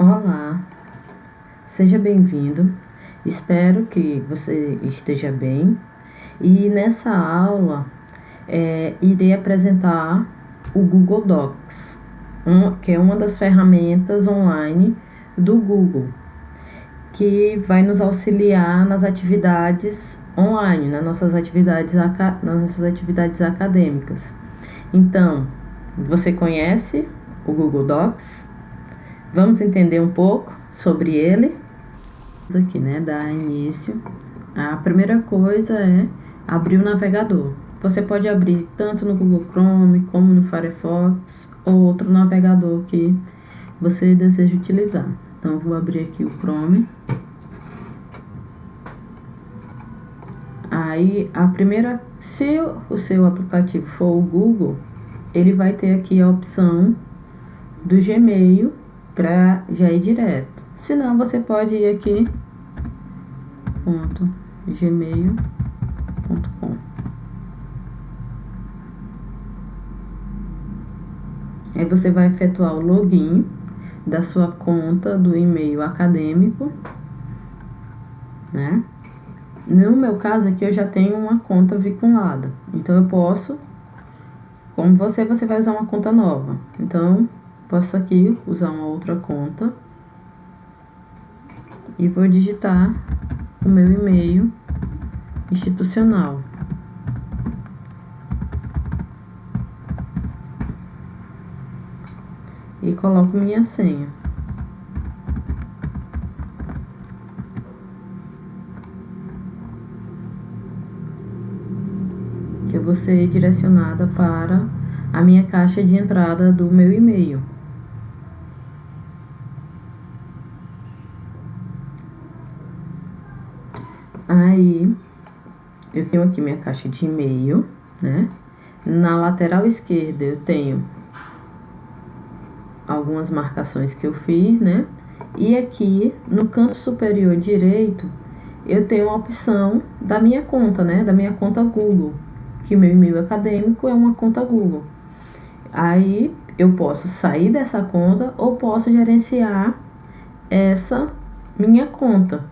Olá, seja bem-vindo. Espero que você esteja bem. E nessa aula irei apresentar o Google Docs, que é uma das ferramentas online do Google, que vai nos auxiliar nas atividades online, nas nossas atividades acadêmicas. Então, você conhece o Google Docs? Vamos entender um pouco sobre ele. Aqui, dar início. A primeira coisa é abrir o navegador. Você pode abrir tanto no Google Chrome como no Firefox ou outro navegador que você deseja utilizar. Então, eu vou abrir aqui o Chrome. Aí, se o seu aplicativo for o Google, ele vai ter aqui a opção do Gmail para já ir direto. Se não, você pode ir aqui .gmail.com. Aí você vai efetuar o login da sua conta do e-mail acadêmico, né? No meu caso aqui eu já tenho uma conta vinculada, então eu posso, como você vai usar uma conta nova, então posso aqui usar uma outra conta e vou digitar o meu e-mail institucional. E coloco minha senha. Que eu vou ser direcionada para a minha caixa de entrada do meu e-mail. Aí, eu tenho aqui minha caixa de e-mail, né? Na lateral esquerda eu tenho algumas marcações que eu fiz, né? E aqui no canto superior direito eu tenho a opção da minha conta, né? Da minha conta Google, que meu e-mail acadêmico é uma conta Google. Aí eu posso sair dessa conta ou posso gerenciar essa minha conta.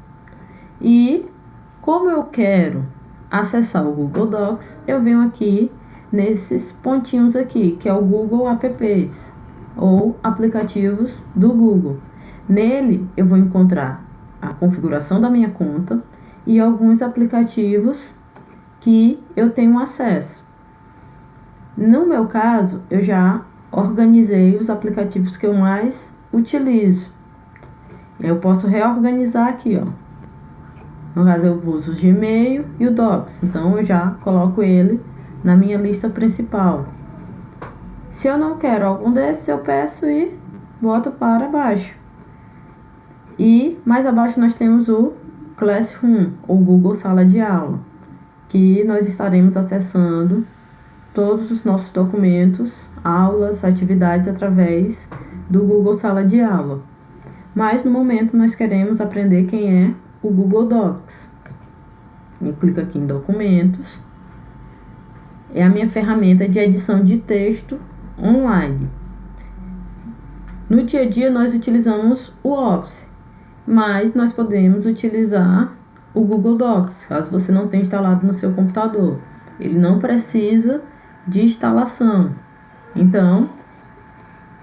E como eu quero acessar o Google Docs, eu venho aqui nesses pontinhos aqui, que é o Google Apps, ou aplicativos do Google. Nele eu vou encontrar a configuração da minha conta e alguns aplicativos que eu tenho acesso. No meu caso, eu já organizei os aplicativos que eu mais utilizo. Eu posso reorganizar aqui, ó. No caso, eu uso o Gmail e o Docs, então eu já coloco ele na minha lista principal. Se eu não quero algum desses, eu peço e boto para baixo. E mais abaixo nós temos o Classroom, ou Google Sala de Aula, que nós estaremos acessando todos os nossos documentos, aulas, atividades através do Google Sala de Aula. Mas no momento nós queremos aprender quem é o Google Docs. Eu clico aqui em Documentos. É a minha ferramenta de edição de texto online. No dia a dia nós utilizamos o Office, mas nós podemos utilizar o Google Docs, caso você não tenha instalado no seu computador. Ele não precisa de instalação. Então,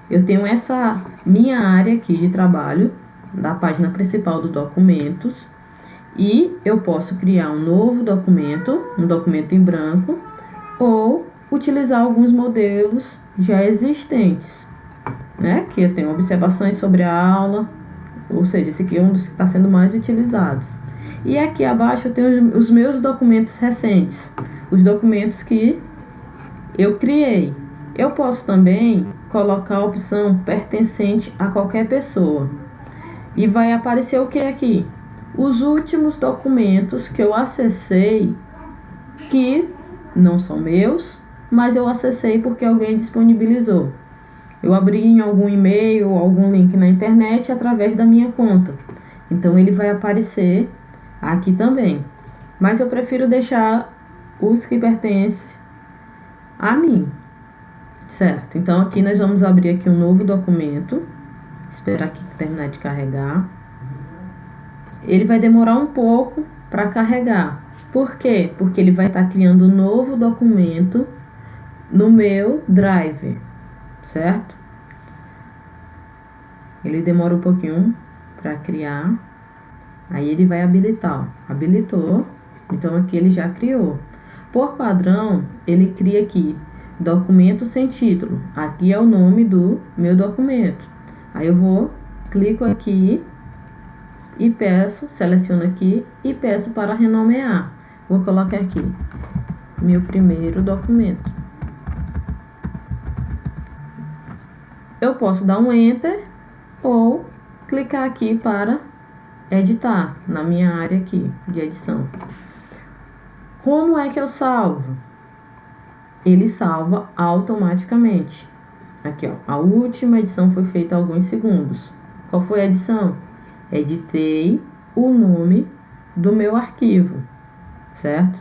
eu tenho essa minha área aqui de trabalho, da página principal do Documentos, e eu posso criar um novo documento, um documento em branco, ou utilizar alguns modelos já existentes, né? Que eu tenho observações sobre a aula, ou seja, esse aqui é um dos que está sendo mais utilizados. E aqui abaixo eu tenho os meus documentos recentes, os documentos que eu criei. Eu posso também colocar a opção pertencente a qualquer pessoa. E vai aparecer o que aqui? Os últimos documentos que eu acessei, que não são meus, mas eu acessei porque alguém disponibilizou. Eu abri em algum e-mail ou algum link na internet através da minha conta. Então ele vai aparecer aqui também. Mas eu prefiro deixar os que pertencem a mim. Certo? Então aqui nós vamos abrir aqui um novo documento. esperar aqui terminar de carregar. Ele vai demorar um pouco para carregar. Por quê? Porque ele vai estar criando um novo documento no meu Drive, certo? Ele demora um pouquinho para criar. Aí ele vai habilitar, ó. Habilitou. Então aqui ele já criou. Por padrão, ele cria aqui documento sem título. Aqui é o nome do meu documento. Aí eu vou, clico aqui e peço, seleciono aqui e peço para renomear. Vou colocar aqui meu primeiro documento. Eu posso dar um Enter ou clicar aqui para editar na minha área aqui de edição. Como é que eu salvo? Ele salva automaticamente. Aqui, ó, a última edição foi feita há alguns segundos. Qual foi a edição? Editei o nome do meu arquivo, certo?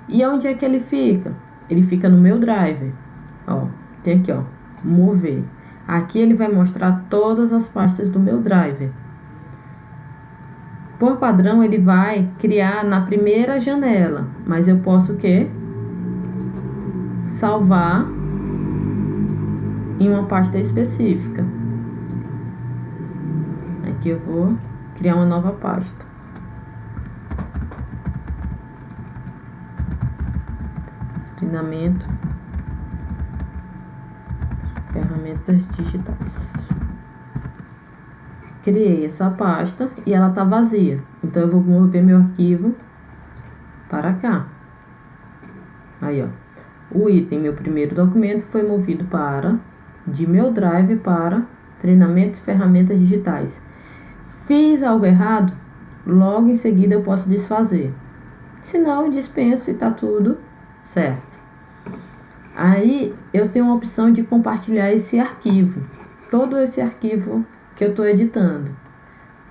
E onde é que ele fica? Ele fica no meu Drive. Ó, tem aqui, ó, mover. Aqui ele vai mostrar todas as pastas do meu Drive. Por padrão, ele vai criar na primeira janela, mas eu posso o quê? Salvar em uma pasta específica. Aqui eu vou criar uma nova pasta. Treinamento, ferramentas digitais. Criei essa pasta e ela tá vazia. Então eu vou mover meu arquivo para cá. Aí, ó. O item, meu primeiro documento, foi movido de meu Drive para treinamento e ferramentas digitais. Fiz algo errado, logo em seguida eu posso desfazer. Se não, dispenso e tá tudo certo. Aí eu tenho a opção de compartilhar esse arquivo. Todo esse arquivo que eu estou editando.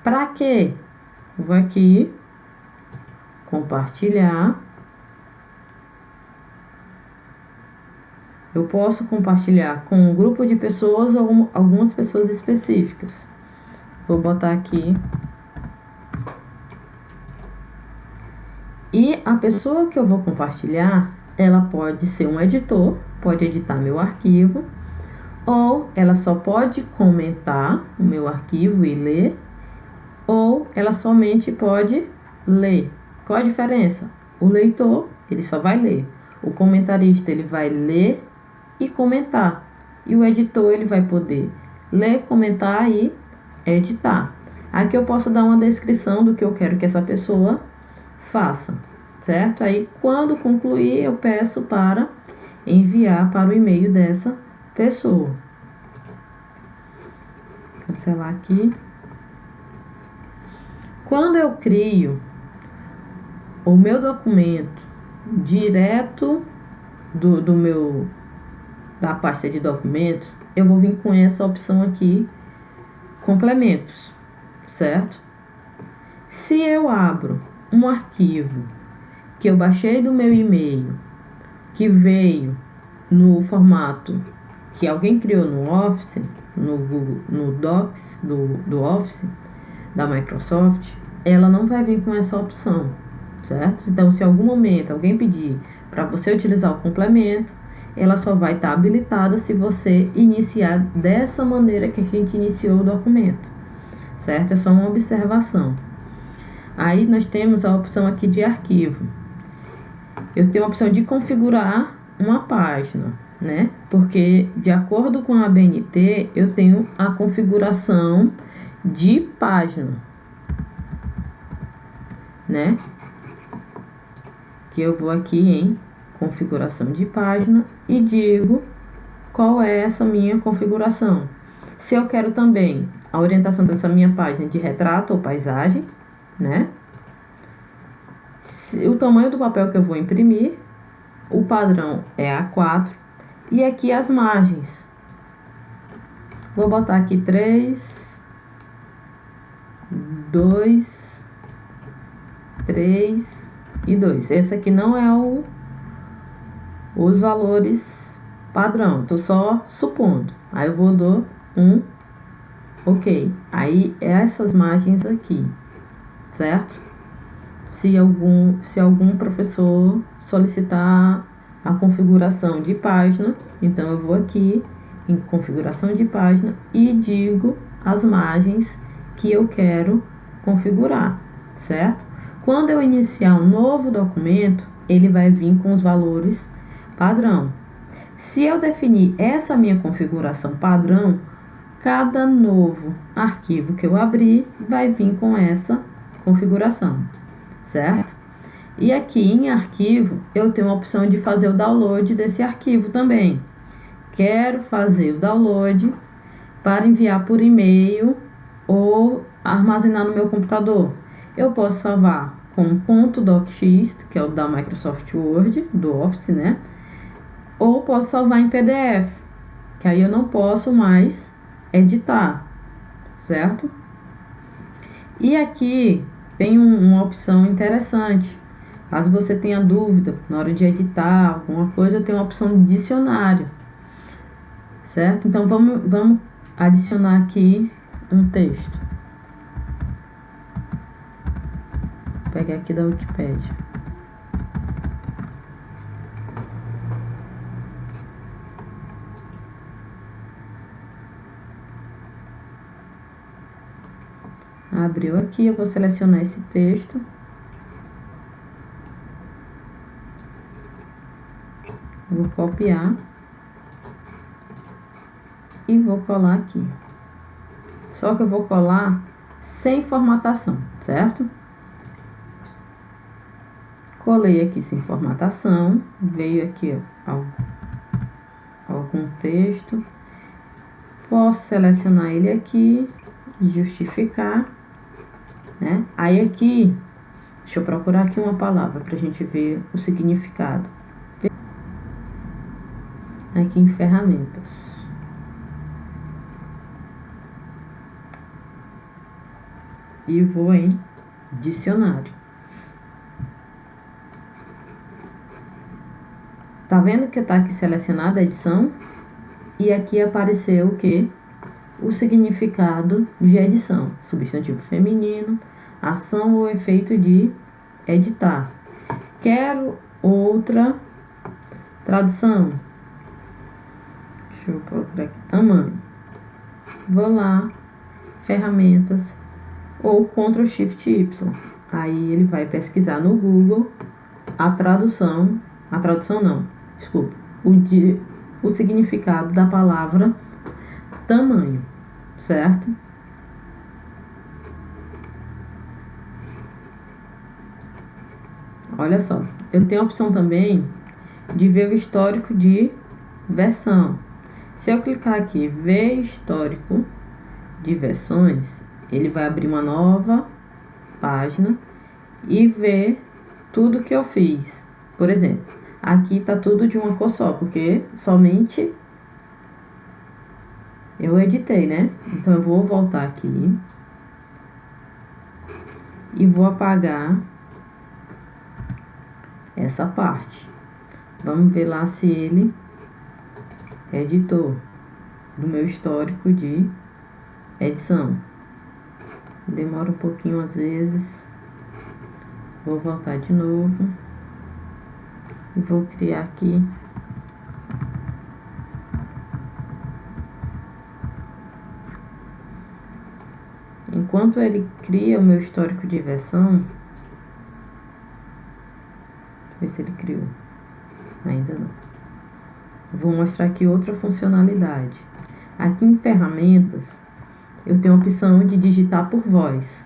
Para quê? Vou aqui, compartilhar. Eu posso compartilhar com um grupo de pessoas ou algumas pessoas específicas. Vou botar aqui. E a pessoa que eu vou compartilhar, ela pode ser um editor, pode editar meu arquivo, ou ela só pode comentar o meu arquivo e ler, ou ela somente pode ler. Qual a diferença? O leitor, ele só vai ler. O comentarista, ele vai ler e comentar. E o editor, ele vai poder ler, comentar e editar. Aqui eu posso dar uma descrição do que eu quero que essa pessoa faça, certo? Aí, quando concluir, eu peço para enviar para o e-mail dessa pessoa. Cancelar aqui. Quando eu crio o meu documento direto da pasta de documentos, eu vou vir com essa opção aqui, complementos, certo? Se eu abro um arquivo que eu baixei do meu e-mail, que veio no formato que alguém criou no Office, no Docs do Office, da Microsoft, ela não vai vir com essa opção, certo? Então, se em algum momento alguém pedir para você utilizar o complemento, ela só vai estar habilitada se você iniciar dessa maneira que a gente iniciou o documento, certo? É só uma observação. Aí nós temos a opção aqui de arquivo. Eu tenho a opção de configurar uma página, né? Porque de acordo com a ABNT, eu tenho a configuração de página, né? Que eu vou aqui em configuração de página e digo qual é essa minha configuração. Se eu quero também a orientação dessa minha página de retrato ou paisagem, né? O tamanho do papel que eu vou imprimir, o padrão é A4 e aqui as margens. Vou botar aqui 3, 2, 3 e 2. Esse aqui não é os valores padrão, tô só supondo. Aí eu vou dar um Ok, aí essas margens aqui, certo? Se algum professor solicitar a configuração de página, então eu vou aqui em configuração de página e digo as margens que eu quero configurar, certo? Quando eu iniciar um novo documento, ele vai vir com os valores padrão. Se eu definir essa minha configuração padrão, cada novo arquivo que eu abrir vai vir com essa configuração, certo? E aqui em arquivo, eu tenho a opção de fazer o download desse arquivo também. Quero fazer o download para enviar por e-mail ou armazenar no meu computador. Eu posso salvar com .docx, que é o da Microsoft Word, do Office, né? Ou posso salvar em PDF, que aí eu não posso mais editar, certo? E aqui tem uma opção interessante. Caso você tenha dúvida na hora de editar alguma coisa, tem uma opção de dicionário, certo? Então vamos adicionar aqui um texto. Vou pegar aqui da Wikipédia. Abriu aqui, eu vou selecionar esse texto. Vou copiar e vou colar aqui. Só que eu vou colar sem formatação, certo? Colei aqui sem formatação, veio aqui ó, algum texto. Posso selecionar ele aqui e justificar, né? Aí aqui, deixa eu procurar aqui uma palavra para a gente ver o significado. Aqui em ferramentas. E vou em dicionário. Tá vendo que tá aqui selecionada a edição? E aqui apareceu o que? O significado de edição. Substantivo feminino, ação ou efeito de editar. Quero outra tradução. Deixa eu procurar aqui. Tamanho. Vou lá, ferramentas, ou Ctrl Shift Y. Aí ele vai pesquisar no Google a tradução não, desculpa, o significado da palavra tamanho, certo? Olha só, eu tenho a opção também de ver o histórico de versão. Se eu clicar aqui, ver histórico de versões, ele vai abrir uma nova página e ver tudo que eu fiz. Por exemplo, aqui tá tudo de uma cor só, porque somente eu editei, né? Então eu vou voltar aqui e vou apagar essa parte. Vamos ver lá se ele editou do meu histórico de edição. Demora um pouquinho às vezes. Vou voltar de novo e vou criar aqui enquanto ele cria o meu histórico de versão. Deixa eu ver se ele criou. Ainda não. Vou mostrar aqui outra funcionalidade. Aqui em ferramentas, eu tenho a opção de digitar por voz.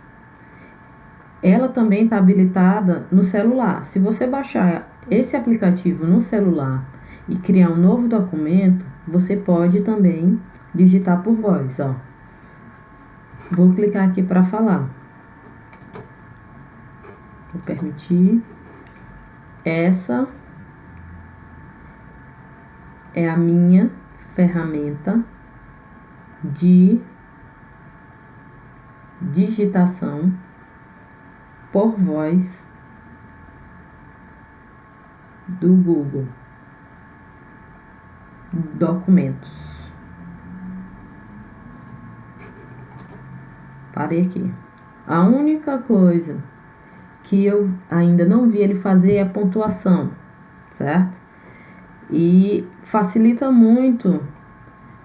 Ela também está habilitada no celular. Se você baixar esse aplicativo no celular e criar um novo documento, você pode também digitar por voz, ó. Vou clicar aqui para falar. Vou permitir. Essa é a minha ferramenta de digitação por voz do Google Documentos. Parei aqui. A única coisa que eu ainda não vi ele fazer é a pontuação, certo? E facilita muito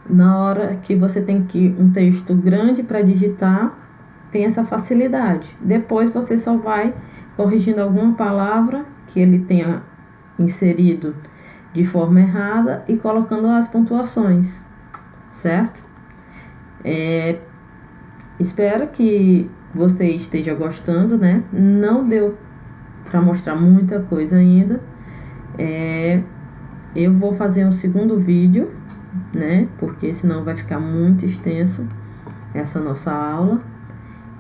na hora que você tem que um texto grande para digitar, tem essa facilidade. Depois você só vai corrigindo alguma palavra que ele tenha inserido de forma errada e colocando as pontuações, certo? Espero que você esteja gostando, né? Não deu para mostrar muita coisa ainda. Eu vou fazer um segundo vídeo, né? Porque senão vai ficar muito extenso essa nossa aula.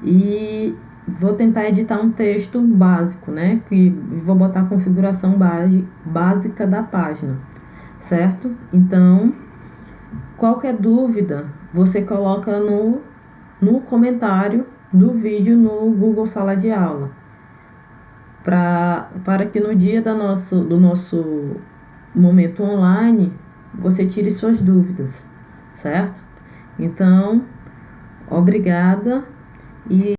E vou tentar editar um texto básico, né? Que vou botar a configuração básica da página, certo? Então, qualquer dúvida, você coloca no comentário do vídeo no Google Sala de Aula. Para que no dia do nosso momento online, você tire suas dúvidas, certo? Então, obrigada e